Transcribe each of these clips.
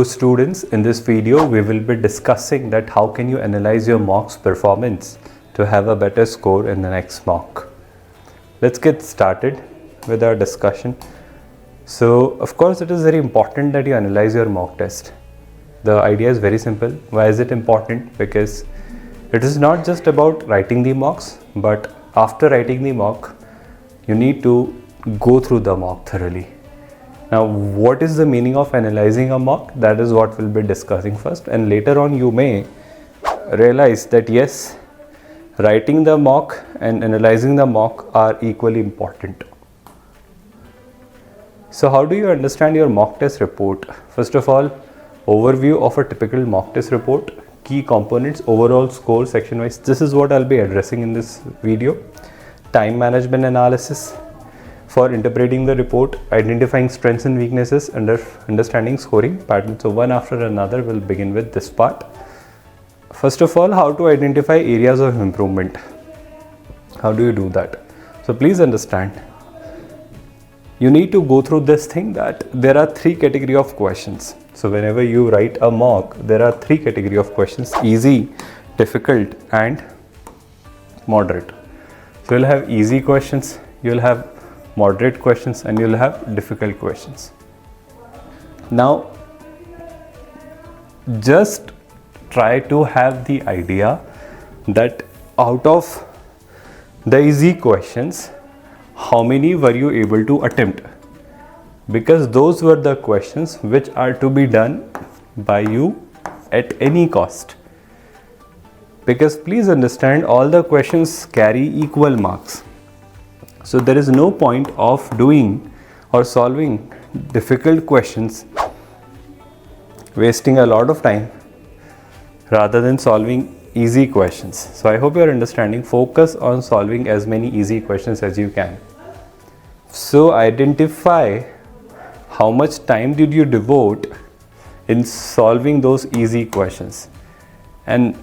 students, in this video we will be discussing that how can you analyze your mock's performance to have a better score in the next mock. Let's get started with our discussion. So of course it is very important that you analyze your mock test. The idea is very simple. Why is it important? Because it is not just about writing the mocks, but after writing the mock you need to go through the mock thoroughly. Now, what is the meaning of analyzing a mock? That is what we'll be discussing first, and later on you may realize that yes, writing the mock and analyzing the mock are equally important. So how do you understand your mock test report? First of all, overview of a typical mock test report, key components, overall score section wise. This is what I'll be addressing in this video. Time management analysis for interpreting the report, identifying strengths and weaknesses, understanding scoring patterns. So one after another we'll begin with this part. First of all, how to identify areas of improvement. How do you do that? So please understand, you need to go through this thing that there are three categories of questions. So whenever you write a mock, there are three categories of questions: easy, difficult and moderate. So you'll have easy questions, you'll have moderate questions and you'll have difficult questions. Now just try to have the idea that out of the easy questions, how many were you able to attempt, because those were the questions which are to be done by you at any cost. Because please understand, all the questions carry equal marks. So there is no point of doing or solving difficult questions, wasting a lot of time rather than solving easy questions. So I hope you are understanding. Focus on solving as many easy questions as you can. So identify how much time did you devote in solving those easy questions, and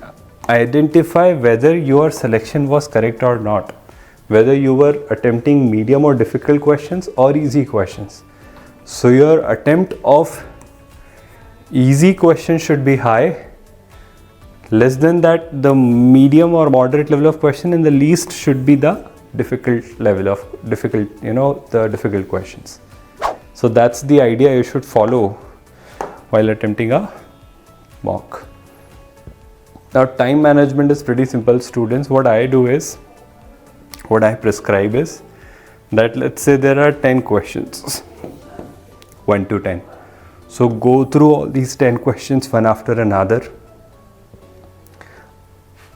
identify whether your selection was correct or not, whether you were attempting medium or difficult questions or easy questions. So your attempt of easy questions should be high, less than that the medium or moderate level of question, and the least should be the difficult level of the difficult questions. So that's the idea you should follow while attempting a mock. Now time management is pretty simple, students. What I prescribe is that let's say there are 10 questions, 1 to 10. So go through all these 10 questions one after another.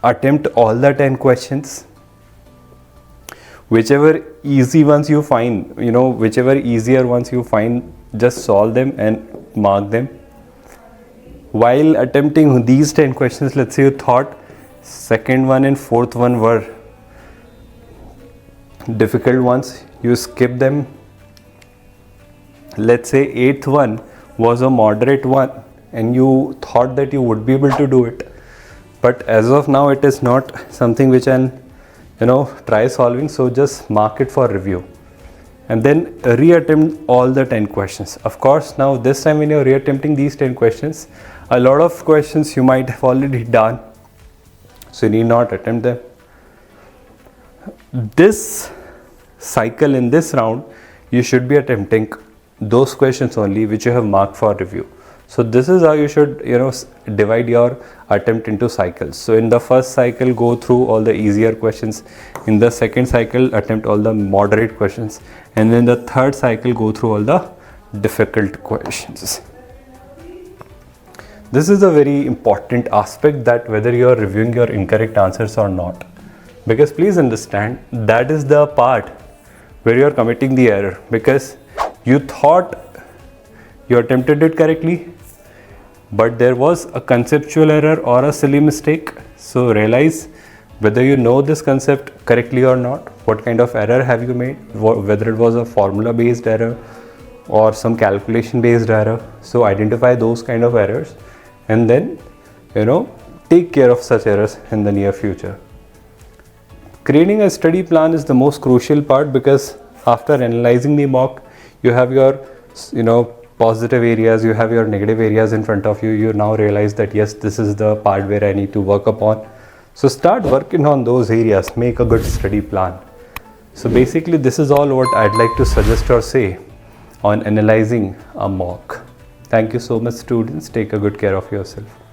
Attempt all the 10 questions. Whichever easy ones you find, whichever easier ones you find, just solve them and mark them. While attempting these 10 questions, let's say you thought second one and fourth one were difficult ones, you skip them. Let's say eighth one was a moderate one and you thought that you would be able to do it, but as of now it is not something which I'll try solving. So just mark it for review and then reattempt all the 10 questions. Of course, now this time when you're reattempting these 10 questions, a lot of questions you might have already done, so you need not attempt them. This cycle, in this round, you should be attempting those questions only which you have marked for review. So this is how you should divide your attempt into cycles. So in the first cycle, go through all the easier questions. In the second cycle, attempt all the moderate questions, and then the third cycle, go through all the difficult questions. This is a very important aspect, that whether you are reviewing your incorrect answers or not, because please understand, that is the part where you are committing the error, because you thought you attempted it correctly, but there was a conceptual error or a silly mistake. So realize whether you know this concept correctly or not, what kind of error have you made, whether it was a formula based error or some calculation based error. So identify those kind of errors and then take care of such errors in the near future. Creating a study plan is the most crucial part, because after analyzing the mock, you have your positive areas, you have your negative areas in front of you. You now realize that yes, this is the part where I need to work upon. So start working on those areas, make a good study plan. So basically this is all what I'd like to suggest or say on analyzing a mock. Thank you so much, students. Take a good care of yourself.